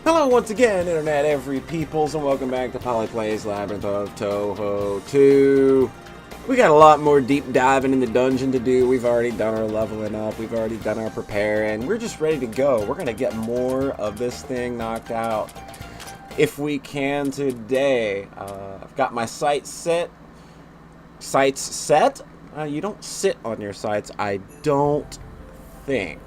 Hello once again, Internet every peoples, and welcome back to Polyplay's Labyrinth of Touhou 2. We got a lot more deep diving in the dungeon to do. We've already done our leveling up, we've already done our preparing. We're just ready to go. We're going to get more of this thing knocked out if we can today. I've got my sights set. Sights set? You don't sit on your sights, I don't think.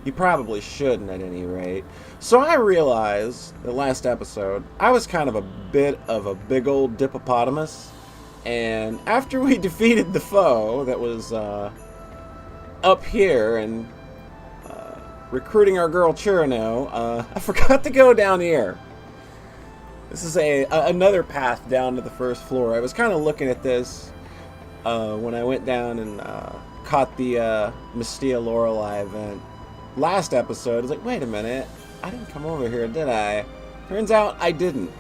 You probably shouldn't at any rate. So I realized the last episode, I was kind of a bit of a big old dippopotamus. And after we defeated the foe that was up here and recruiting our girl Churino, I forgot to go down here. This is another path down to the first floor. I was kind of looking at this when I went down and caught the Mystia Lorelei event. Last episode, I was like, wait a minute, I didn't come over here, did I? Turns out I didn't.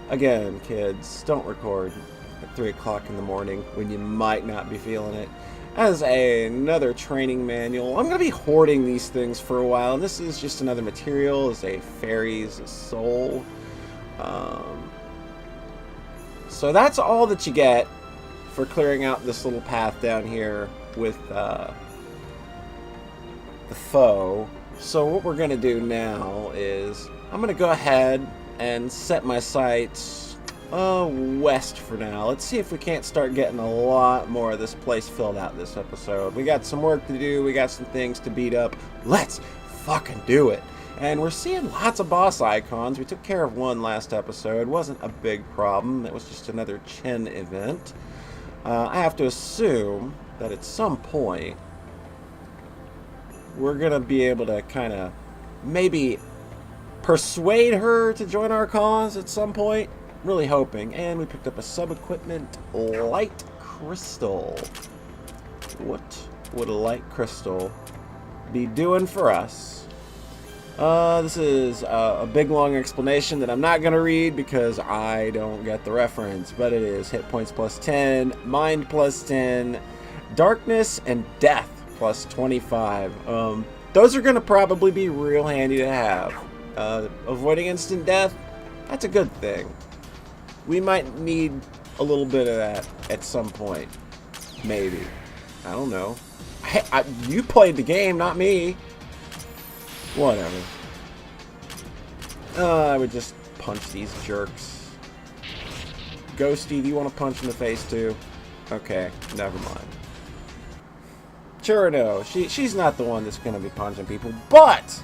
Again, kids, don't record at 3 o'clock in the morning when you might not be feeling it. As another training manual, I'm going to be hoarding these things for a while, and this is just another material as a fairy's soul. So that's all that you get for clearing out this little path down here with the foe. So what we're gonna do now is I'm gonna go ahead and set my sights west for now. Let's see if we can't start getting a lot more of this place filled out this episode. We got some work to do, we got some things to beat up. Let's fucking do it. And we're seeing lots of boss icons. We took care of one last episode. It wasn't a big problem. It was just another Chen event. I have to assume that at some point we're going to be able to kind of maybe persuade her to join our cause at some point. Really hoping. And we picked up a sub-equipment light crystal. What would a light crystal be doing for us? This is a big long explanation that I'm not going to read because I don't get the reference. But it is hit points plus 10, mind plus 10, darkness, and death plus 25. Those are going to probably be real handy to have. Avoiding instant death, that's a good thing. We might need a little bit of that at some point. Maybe. I don't know. You played the game, not me. Whatever. I would just punch these jerks. Ghosty, do you want to punch in the face too? Okay, never mind. Churino, she's not the one that's going to be punching people, but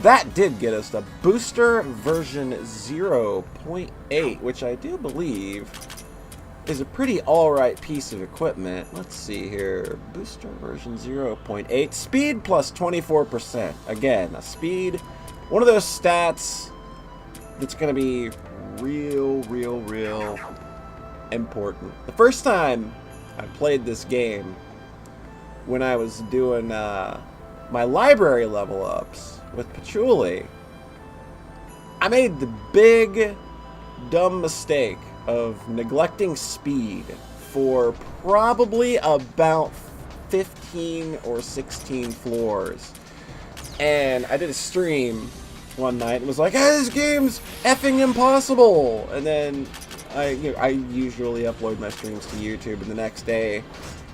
that did get us the booster version 0.8, which I do believe is a pretty alright piece of equipment. Let's see here. Booster version 0.8. Speed plus 24%. Again, a speed. One of those stats that's going to be real important. The first time I played this game, when I was doing my library level ups with Patchouli, I made the big dumb mistake of neglecting speed for probably about 15 or 16 floors. And I did a stream one night and was like, hey, this game's effing impossible! And then I usually upload my streams to YouTube, and the next day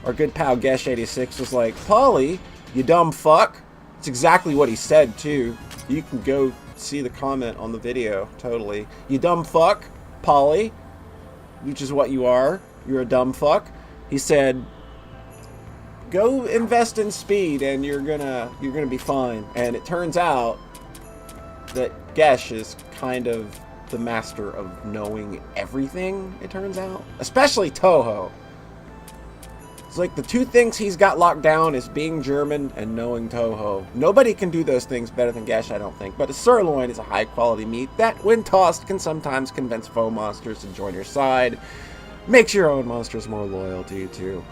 our good pal Gesh86 was like, Polly, you dumb fuck. That's exactly what he said too. You can go see the comment on the video, totally. You dumb fuck, Polly, which is what you are. You're a dumb fuck. He said, go invest in speed and you're gonna be fine. And it turns out that Gesh is kind of the master of knowing everything, it turns out. Especially Touhou. It's like the two things he's got locked down is being German and knowing Touhou. Nobody can do those things better than Gesh, I don't think. But a sirloin is a high-quality meat that, when tossed, can sometimes convince foe monsters to join your side. Makes your own monsters more loyal to you, too.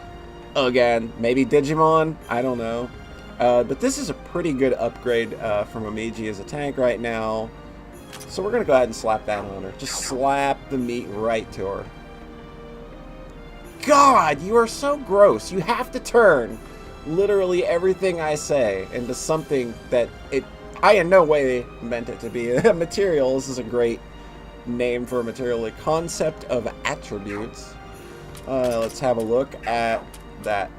Again, maybe Digimon? I don't know. But this is a pretty good upgrade from Omiji as a tank right now. So we're going to go ahead and slap that on her. Just slap the meat right to her. God, you are so gross. You have to turn literally everything I say into something that I in no way meant it to be a material. This is a great name for a material. A concept of attributes. Let's have a look at that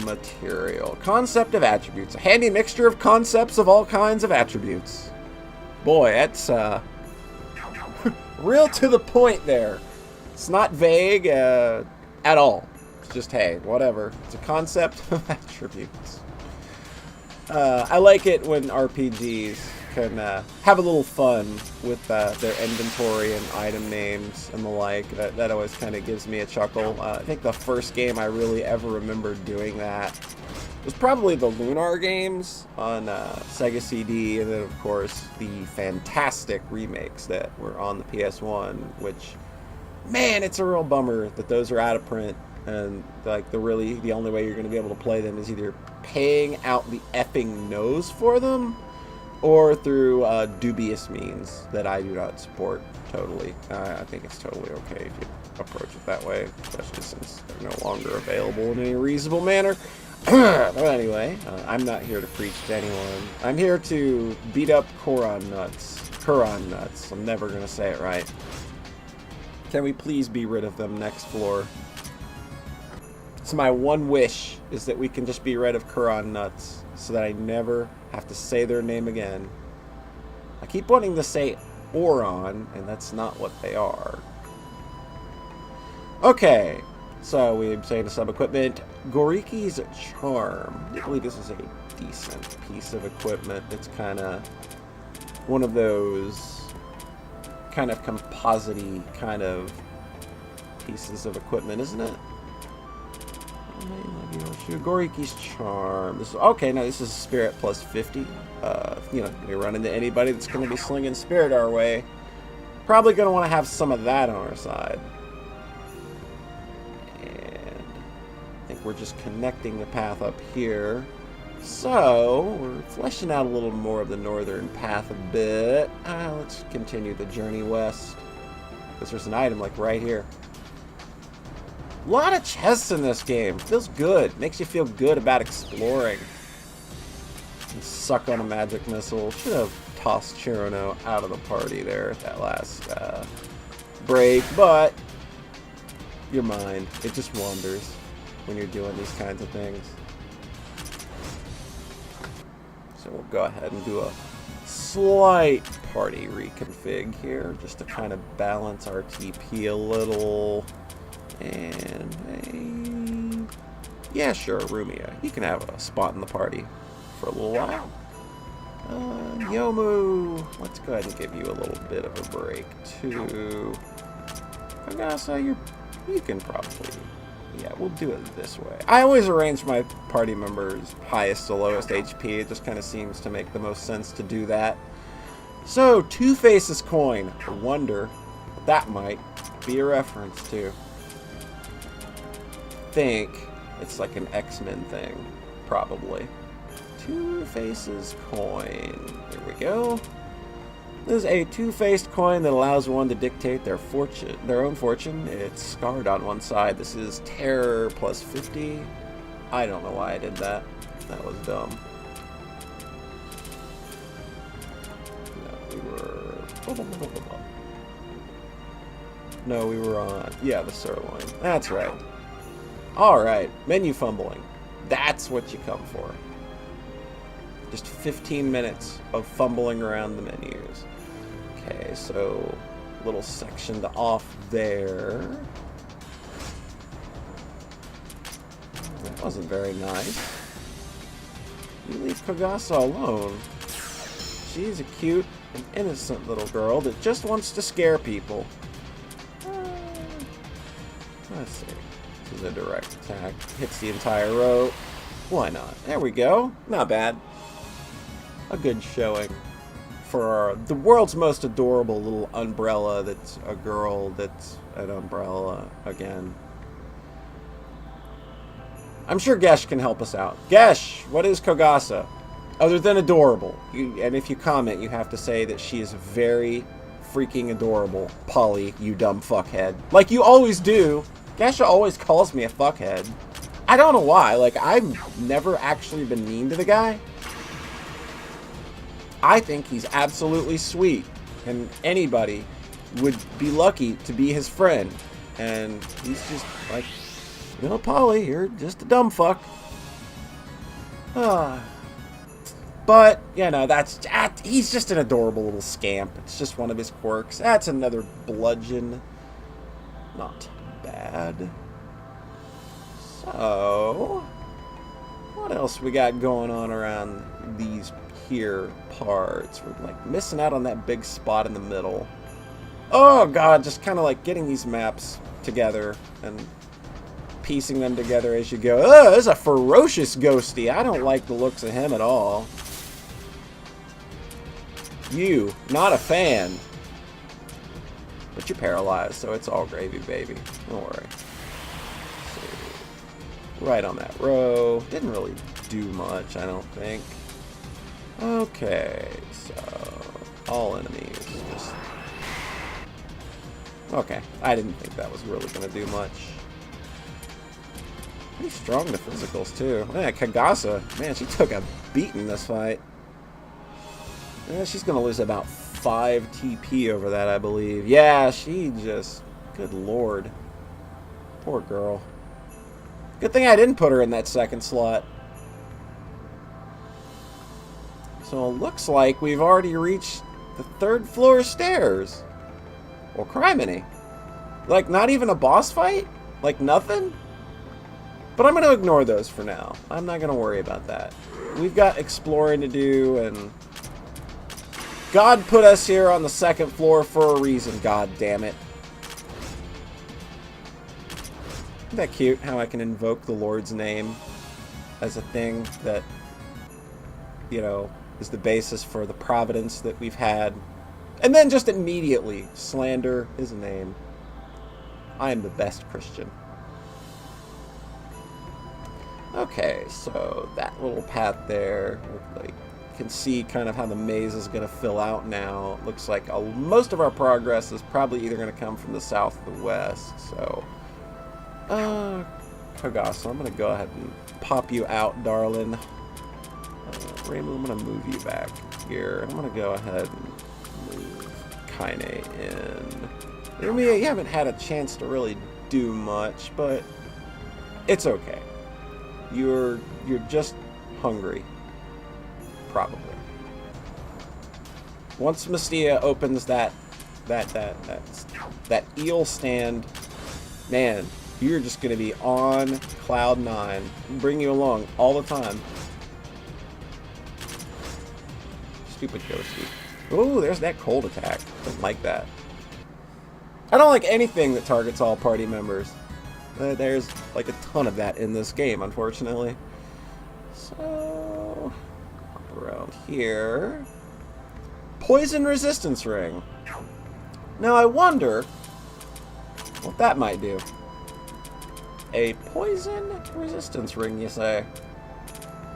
material. Concept of attributes. A handy mixture of concepts of all kinds of attributes. Boy, that's real to the point there. It's not vague at all. It's just, hey, whatever. It's a concept of attributes. I like it when RPGs can have a little fun with their inventory and item names and the like. That always kind of gives me a chuckle. I think the first game I really ever remember doing that was probably the Lunar games on Sega CD, and then of course the fantastic remakes that were on the PS1, which, man, it's a real bummer that those are out of print, and like the only way you're going to be able to play them is either paying out the effing nose for them or through dubious means that I do not support totally. I think it's totally okay if you approach it that way, especially since they're no longer available in any reasonable manner. But anyway, I'm not here to preach to anyone. I'm here to beat up Koron nuts. Koron nuts. I'm never going to say it right. Can we please be rid of them next floor? It's my one wish, is that we can just be rid of Koron nuts so that I never have to say their name again. I keep wanting to say Oron, and that's not what they are. Okay, so we obtained some equipment. Goriki's Charm. I believe this is a decent piece of equipment. It's kind of one of those kind of composite-y kind of pieces of equipment, isn't it? Goriki's Charm. This is, okay, now this is Spirit plus 50. You know, we run into anybody that's going to be slinging Spirit our way. Probably going to want to have some of that on our side. And I think we're just connecting the path up here. So, we're fleshing out a little more of the northern path a bit. Let's continue the journey west. Because there's an item like right here. A lot of chests in this game. Feels good. Makes you feel good about exploring. And suck on a magic missile. Should have tossed Chirono out of the party there at that last break. But your mind, it just wanders when you're doing these kinds of things. So we'll go ahead and do a slight party reconfig here. Just to kind of balance our TP a little. And yeah, sure, Rumia. You can have a spot in the party for a little while. Yomu, let's go ahead and give you a little bit of a break too. Kagasa, you can probably, yeah, we'll do it this way. I always arrange my party members highest to lowest HP. It just kind of seems to make the most sense to do that. So, Two Faces coin. I wonder what that might be a reference to. Think it's like an X-Men thing, probably. Two Faces coin. There we go. This is a two-faced coin that allows one to dictate their own fortune. It's scarred on one side. This is terror plus 50. I don't know why I did that. That was dumb. No, we were on, yeah, the sirloin. That's right. Alright, menu fumbling. That's what you come for. Just 15 minutes of fumbling around the menus. Okay, so little section to off there. That wasn't very nice. You leave Kagasa alone. She's a cute and innocent little girl that just wants to scare people. Let's see. This is a direct attack. Hits the entire row. Why not? There we go. Not bad. A good showing for the world's most adorable little umbrella that's a girl that's an umbrella again. I'm sure Gesh can help us out. Gesh, what is Kogasa? Other than adorable. And if you comment, you have to say that she is very freaking adorable. Polly, you dumb fuckhead. Like you always do. Gesha always calls me a fuckhead. I don't know why. Like, I've never actually been mean to the guy. I think he's absolutely sweet, and anybody would be lucky to be his friend. And he's just like, you know, Polly, you're just a dumb fuck. But, you know, he's just an adorable little scamp. It's just one of his quirks. That's another bludgeon. Not bad. So, what else we got going on around these here parts? We're like missing out on that big spot in the middle. Oh god, just kind of like getting these maps together and piecing them together as you go. Oh, there's a ferocious ghosty. I don't like the looks of him at all. You, not a fan. But you're paralyzed, so it's all gravy, baby. Don't worry. Right on that row. Didn't really do much, I don't think. Okay, so all enemies. Just... Okay, I didn't think that was really going to do much. Pretty strong the physicals, too. Man, Kagasa, man, she took a beating this fight. Yeah, she's going to lose about 5 TP over that, I believe. Yeah, she just... Good lord. Poor girl. Good thing I didn't put her in that second slot. So it looks like we've already reached the 3rd floor stairs. Well, criminy. Like, not even a boss fight? Like, nothing? But I'm going to ignore those for now. I'm not going to worry about that. We've got exploring to do, and... God put us here on the 2nd floor for a reason, god damn it. Isn't that cute, how I can invoke the Lord's name as a thing that, you know, is the basis for the providence that we've had. And then just immediately slander his name. I am the best Christian. Okay, so that little path there, like, you can see kind of how the maze is going to fill out now. It looks like most of our progress is probably either going to come from the south or the west, so... Kagasa, I'm going to go ahead and pop you out, darling. Reimu, I'm going to move you back here. I'm going to go ahead and move Kaine in. Rumiya, you haven't had a chance to really do much, but it's okay. You're just hungry. Probably. Once Mystia opens that eel stand, man, you're just going to be on cloud 9. Bring you along all the time. Stupid ghosty. Oh, there's that cold attack. Don't like that. I don't like anything that targets all party members. There's like a ton of that in this game, unfortunately. So, around here. Poison resistance ring. Now I wonder what that might do. A poison resistance ring, you say?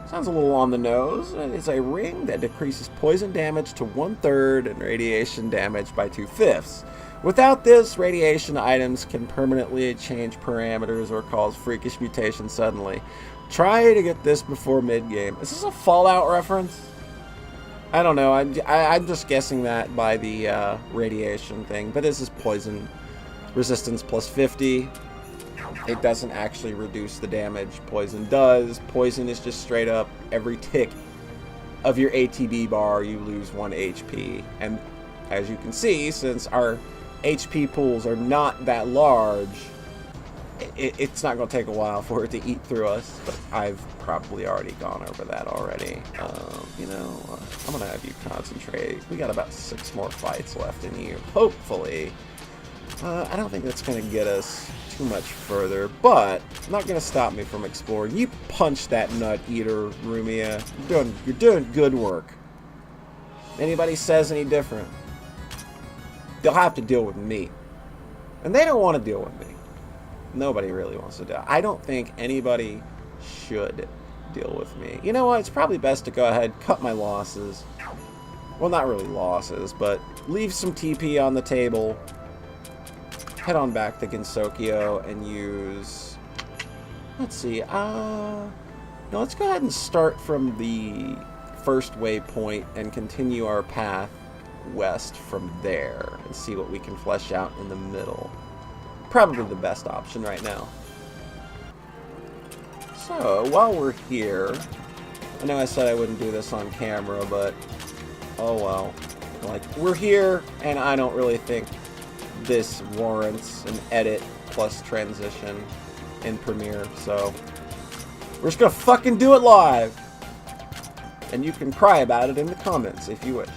Sounds a little on the nose. It's a ring that decreases poison damage to 1/3 and radiation damage by 2/5. Without this, radiation items can permanently change parameters or cause freakish mutations suddenly. Try to get this before mid-game. Is this a Fallout reference? I don't know. I'm just guessing that by the radiation thing. But this is poison resistance plus 50. It doesn't actually reduce the damage. Poison does. Poison is just straight up every tick of your ATB bar, you lose 1 HP. And as you can see, since our HP pools are not that large, it's not going to take a while for it to eat through us. But I've probably already gone over that already. You know, I'm going to have you concentrate. We got about 6 more fights left in you, hopefully. I don't think that's going to get us too much further, but not going to stop me from exploring. You punch that nut eater, Rumiya. You're doing good work. Anybody says any different, they'll have to deal with me. And they don't want to deal with me. Nobody really wants to deal. I don't think anybody should deal with me. You know what? It's probably best to go ahead, cut my losses. Well, not really losses, but leave some TP on the table. Head on back to Gensokyo and use... Let's see, no, let's go ahead and start from the first waypoint and continue our path west from there and see what we can flesh out in the middle. Probably the best option right now. So, while we're here, I know I said I wouldn't do this on camera, but oh well. Like, we're here, and I don't really think this warrants an edit plus transition in Premiere, so we're just gonna fucking do it live! And you can cry about it in the comments if you wish.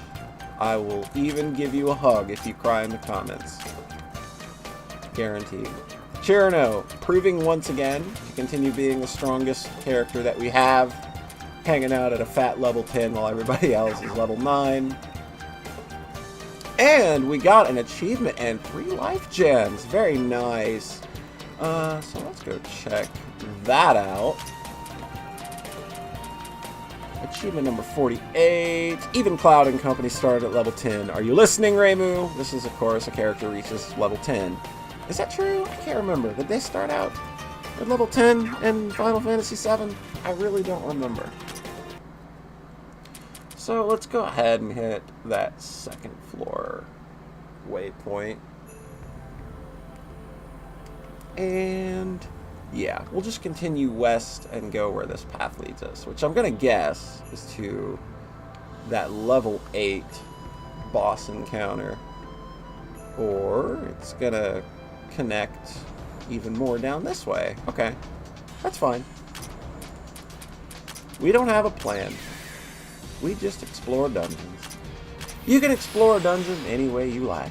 I will even give you a hug if you cry in the comments. Guaranteed. Chirano, proving once again to continue being the strongest character that we have, hanging out at a fat level 10 while everybody else is level 9. And we got an achievement and 3 life gems. Very nice. So let's go check that out. Achievement number 48. Even Cloud and Company started at level 10. Are you listening, Reimu? This is, of course, a character reaches level 10. Is that true? I can't remember. Did they start out at level 10 in Final Fantasy VII? I really don't remember. So let's go ahead and hit that second floor waypoint. And yeah, we'll just continue west and go where this path leads us, which I'm going to guess is to that level 8 boss encounter. Or it's going to connect even more down this way. Okay, that's fine. We don't have a plan. We just explore dungeons. You can explore a dungeon any way you like.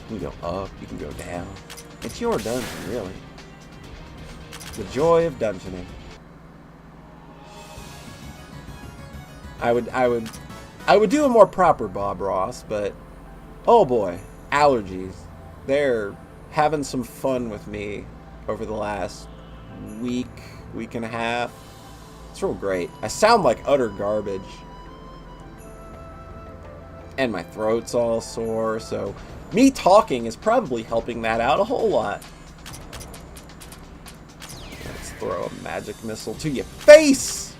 You can go up, you can go down. It's your dungeon, really. The joy of dungeoning. I would do a more proper Bob Ross, but oh boy, allergies. They're having some fun with me over the last week and a half. It's real great. I sound like utter garbage. And my throat's all sore, so me talking is probably helping that out a whole lot. Let's throw a magic missile to your face!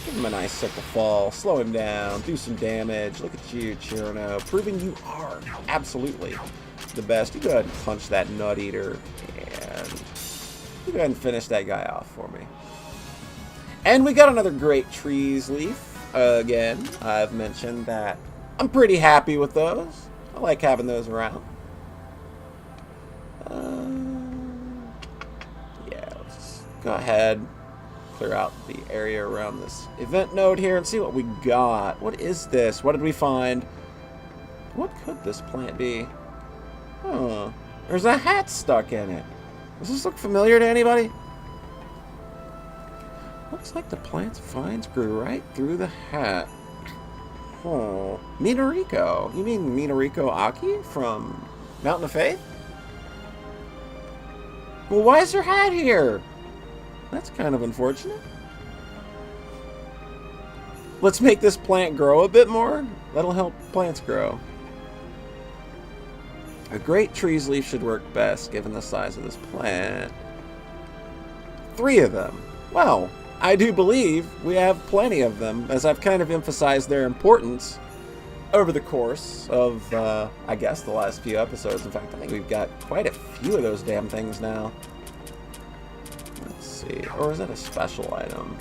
Give him a nice sickle fall, slow him down, do some damage. Look at you, Chirano, proving you are absolutely the best. You go ahead and punch that nut eater, and you go ahead and finish that guy off for me. And we got another great trees leaf. Again, I've mentioned that I'm pretty happy with those. I like having those around. Yeah, let's just go ahead, clear out the area around this event node here and see what we got. What is this? What did we find? What could this plant be? Huh. There's a hat stuck in it. Does this look familiar to anybody? Looks like the plant's vines grew right through the hat. Oh, Minariko. You mean Minariko Aki from Mountain of Faith? Well, why is her hat here? That's kind of unfortunate. Let's make this plant grow a bit more. That'll help plants grow. A great tree's leaf should work best given the size of this plant. 3 of them. Well, I do believe we have plenty of them, as I've kind of emphasized their importance over the course of, I guess, the last few episodes. In fact, I think we've got quite a few of those damn things now. Let's see. Or is that a special item?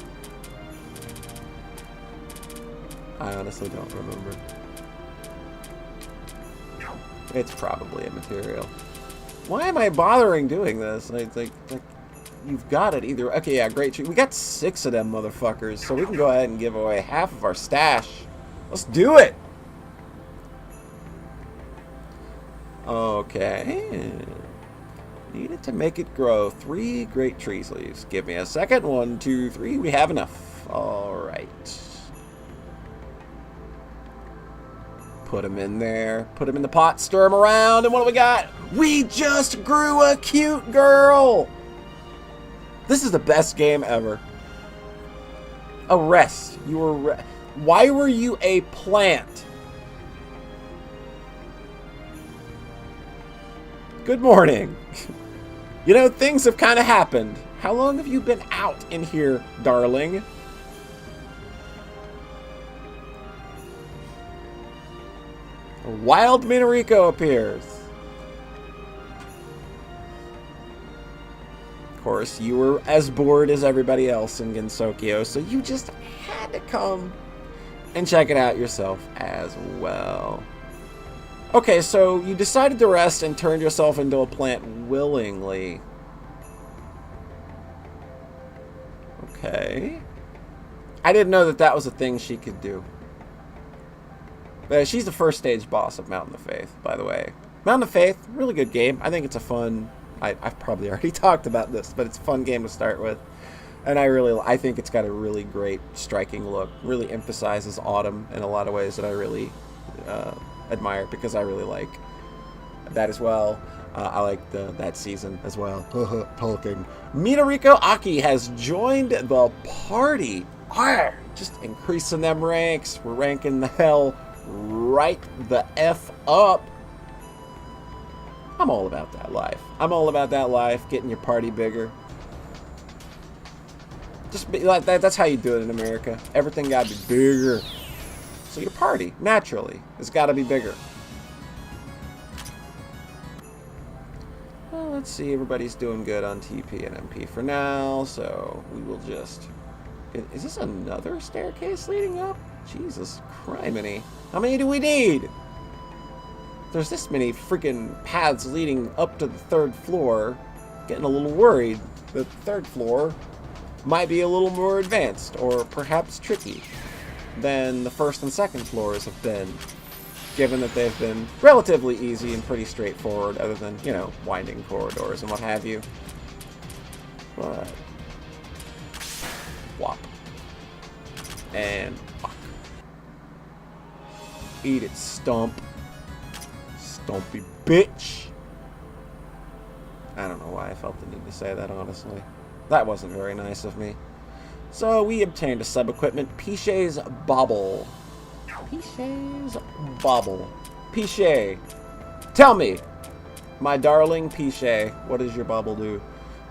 I honestly don't remember. It's probably a material. Why am I bothering doing this? Like you've got it either. Okay, yeah, great tree. We got 6 of them motherfuckers, so we can go ahead and give away half of our stash. Let's do it! Okay. Needed to make it grow. 3 great trees leaves. Give me a second. 1, 2, 3. We have enough. Alright. Put them in there. Put them in the pot. Stir them around. And what do we got? We just grew a cute girl! This is the best game ever. Arrest. You were. Why were you a plant? Good morning. You know, things have kind of happened. How long have you been out in here, darling? Wild Minariko appears. Of course, you were as bored as everybody else in Gensokyo, so you just had to come and check it out yourself as well. Okay, so you decided to rest and turned yourself into a plant willingly. Okay. I didn't know that that was a thing she could do. But she's the first stage boss of Mountain of Faith, by the way. Mountain of Faith, really good game. I think it's a fun... I've probably already talked about this, but it's a fun game to start with. And I think it's got a really great, striking look. Really emphasizes autumn in a lot of ways that I really admire, because I really like that as well. I like that season as well. Talking. Minariko Aki has joined the party. Arr! Just increasing them ranks. We're ranking the hell right the F up. I'm all about that life. I'm all about that life, getting your party bigger. Just be like that. That's how you do it in America. Everything got to be bigger. So your party, naturally, has got to be bigger. Well, let's see. Everybody's doing good on TP and MP for now, so we will just... Is this another staircase leading up? Jesus criminy. How many do we need? There's this many freaking paths leading up to the 3rd floor. Getting a little worried that the 3rd floor might be a little more advanced, or perhaps tricky, than the 1st and 2nd floors have been, given that they've been relatively easy and pretty straightforward, other than, you know, winding corridors and what have you. But... Whop. And fuck. Eat it, Stump. Stumpy bitch. I don't know why I felt the need to say that, honestly. That wasn't very nice of me. So we obtained a sub-equipment, Pichet's Bauble. Pichet's Bauble. Pichet, tell me, my darling Pichet, what does your bauble do?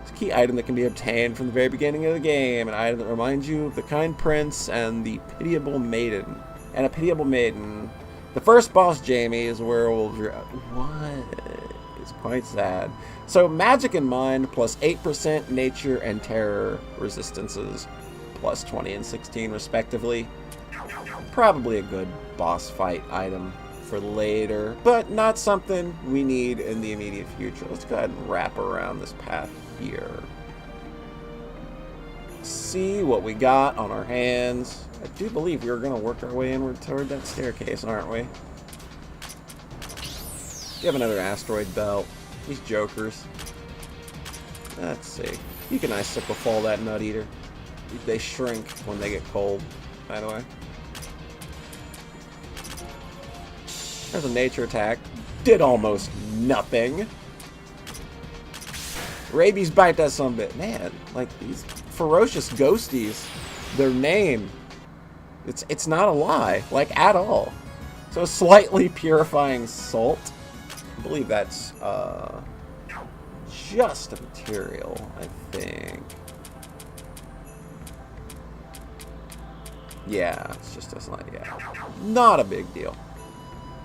It's a key item that can be obtained from the very beginning of the game, an item that reminds you of the kind prince and the pitiable maiden. And a pitiable maiden. The first boss, Jamie, is a werewolf. What? It's quite sad. So, magic and mind, plus 8% nature and terror resistances, plus 20 and 16 respectively. Probably a good boss fight item for later, but not something we need in the immediate future. Let's go ahead and wrap around this path here. See what we got on our hands. I do believe we were going to work our way inward toward that staircase, aren't we? You have another asteroid belt. These jokers. Let's see. You can icicle fall that nut eater. They shrink when they get cold, by the way. There's a nature attack. Did almost nothing. Rabies bite does some bit. Man, like these ferocious ghosties, their name, it's not a lie, like at all. So slightly purifying salt. I believe that's just a material, I think. Yeah, it's just a slight, yeah. Not a big deal.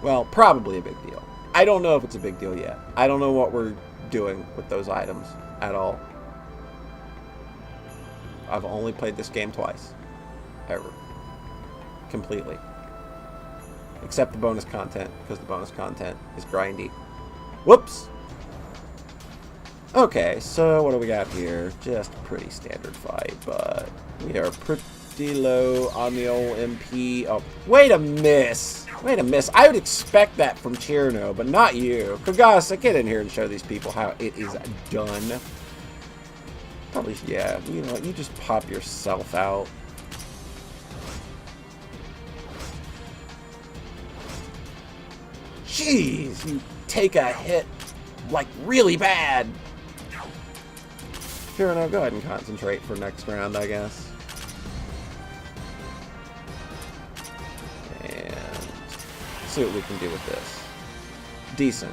Well, probably a big deal. I don't know if it's a big deal yet. I don't know what we're doing with those items at all. I've only played this game twice. Ever. Completely. Except the bonus content, because the bonus content is grindy. Whoops! Okay, so what do we got here? Just a pretty standard fight, but we are pretty low on the old MP. Oh, wait a miss! Wait a miss. I would expect that from Chirno, but not you. Kagasa, get in here and show these people how it is done. Probably, yeah, you know what, you just pop yourself out. Jeez, you take a hit, like, really bad. Sure, no, go ahead and concentrate for next round, I guess. And see what we can do with this. Decent.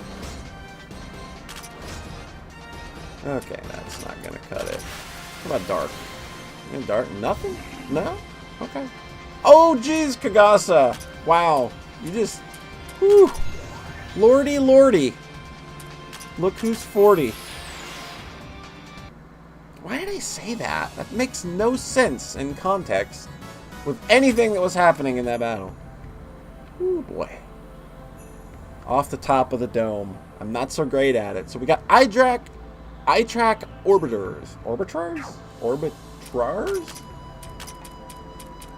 Okay, that's not gonna cut it. What about dark? Dark? Nothing? No? Okay. Oh, jeez, Kagasa! Wow, you just Whew. Lordy, lordy. Look who's 40. Why did I say that? That makes no sense in context with anything that was happening in that battle. Ooh, boy. Off the top of the dome. I'm not so great at it. So we got eye-track orbiters. Orbiters? Orbitrars?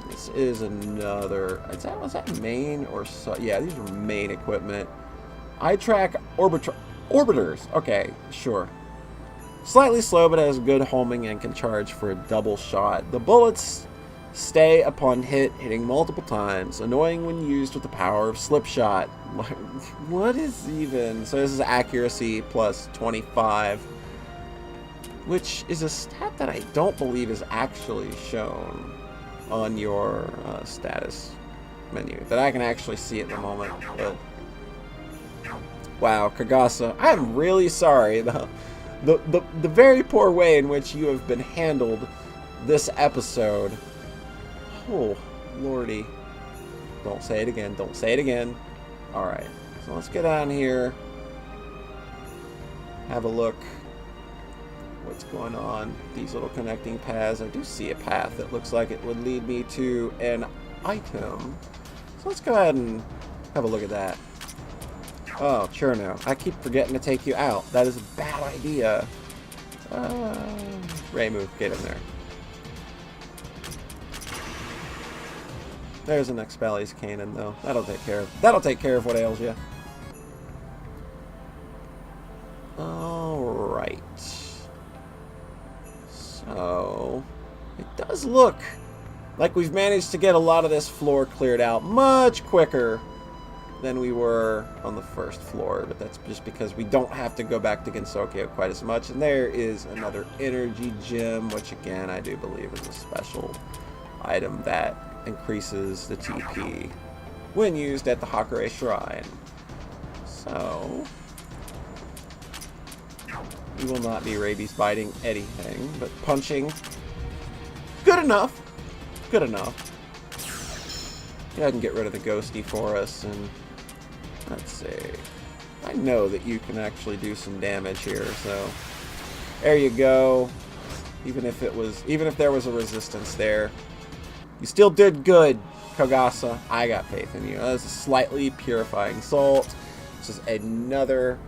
This is another... Was that main or... So, yeah, these are main equipment. Eye-track orbiters. Okay, sure. Slightly slow, but has good homing and can charge for a double shot. The bullets stay upon hitting multiple times. Annoying when used with the power of slip shot. What is even... So this is accuracy plus 25. Which is a stat that I don't believe is actually shown on your status menu. That I can actually see at the moment. But wow, Kagasa, I am really sorry though. The very poor way in which you have been handled this episode. Oh, lordy. Don't say it again. Don't say it again. Alright. So let's get down here. Have a look. What's going on? These little connecting paths. I do see a path that looks like it would lead me to an item. So let's go ahead and have a look at that. Oh, sure no. I keep forgetting to take you out. That is a bad idea. Ray move. Get in there. There's an Expelliarmus cannon, though. That'll take care of what ails you. Alright. So, it does look like we've managed to get a lot of this floor cleared out much quicker than we were on the first floor, but that's just because we don't have to go back to Gensokyo quite as much. And there is another energy gem, which again I do believe is a special item that increases the TP when used at the Hakure Shrine. So we will not be rabies biting anything, but punching. Good enough. Good enough. Go ahead and get rid of the ghosty for us, and let's see. I know that you can actually do some damage here, so there you go. Even if there was a resistance there, you still did good, Kagasa. I got faith in you. That's a slightly purifying salt. This is another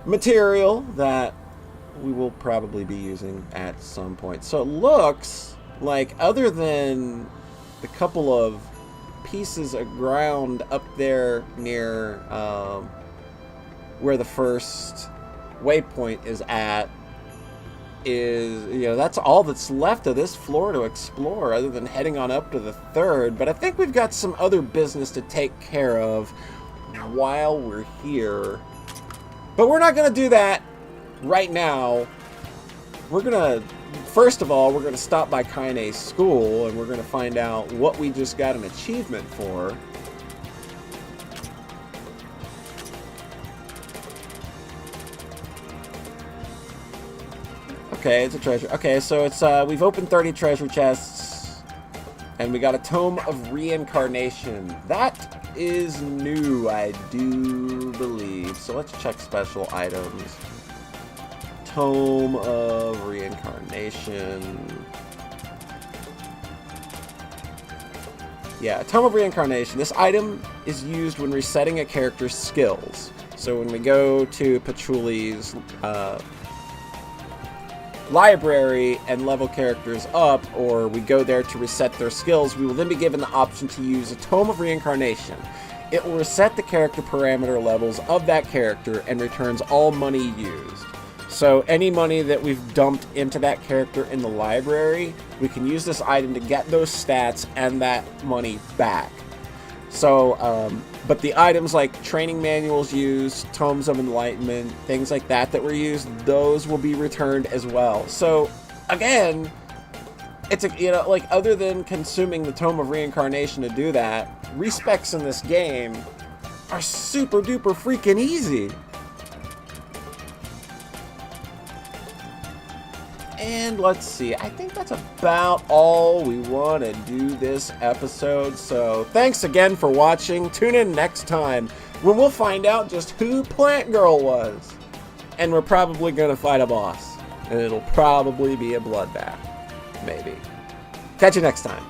material that we will probably be using at some point. So it looks like, other than the couple of pieces of ground up there near where the first waypoint is at, that's all that's left of this floor to explore, other than heading on up to the third. But I think we've got some other business to take care of while we're here. But we're not going to do that right now. First of all, we're going to stop by Kaine's school, and we're going to find out what we just got an achievement for. Okay, it's a treasure. Okay, so it's we've opened 30 treasure chests, and we got a Tome of Reincarnation. That is new, I do believe. So let's check special items. Tome of Reincarnation. Yeah, Tome of Reincarnation. This item is used when resetting a character's skills. So when we go to Patchouli's library and level characters up, or we go there to reset their skills, we will then be given the option to use a Tome of Reincarnation. It will reset the character parameter levels of that character and returns all money used. So any money that we've dumped into that character in the library, we can use this item to get those stats and that money back. So, but the items like training manuals used, tomes of enlightenment, things like that were used, those will be returned as well. So, again, it's other than consuming the Tome of Reincarnation to do that, respecs in this game are super duper freaking easy. And let's see, I think that's about all we want to do this episode. So thanks again for watching. Tune in next time when we'll find out just who Plant Girl was. And we're probably going to fight a boss. And it'll probably be a bloodbath. Maybe. Catch you next time.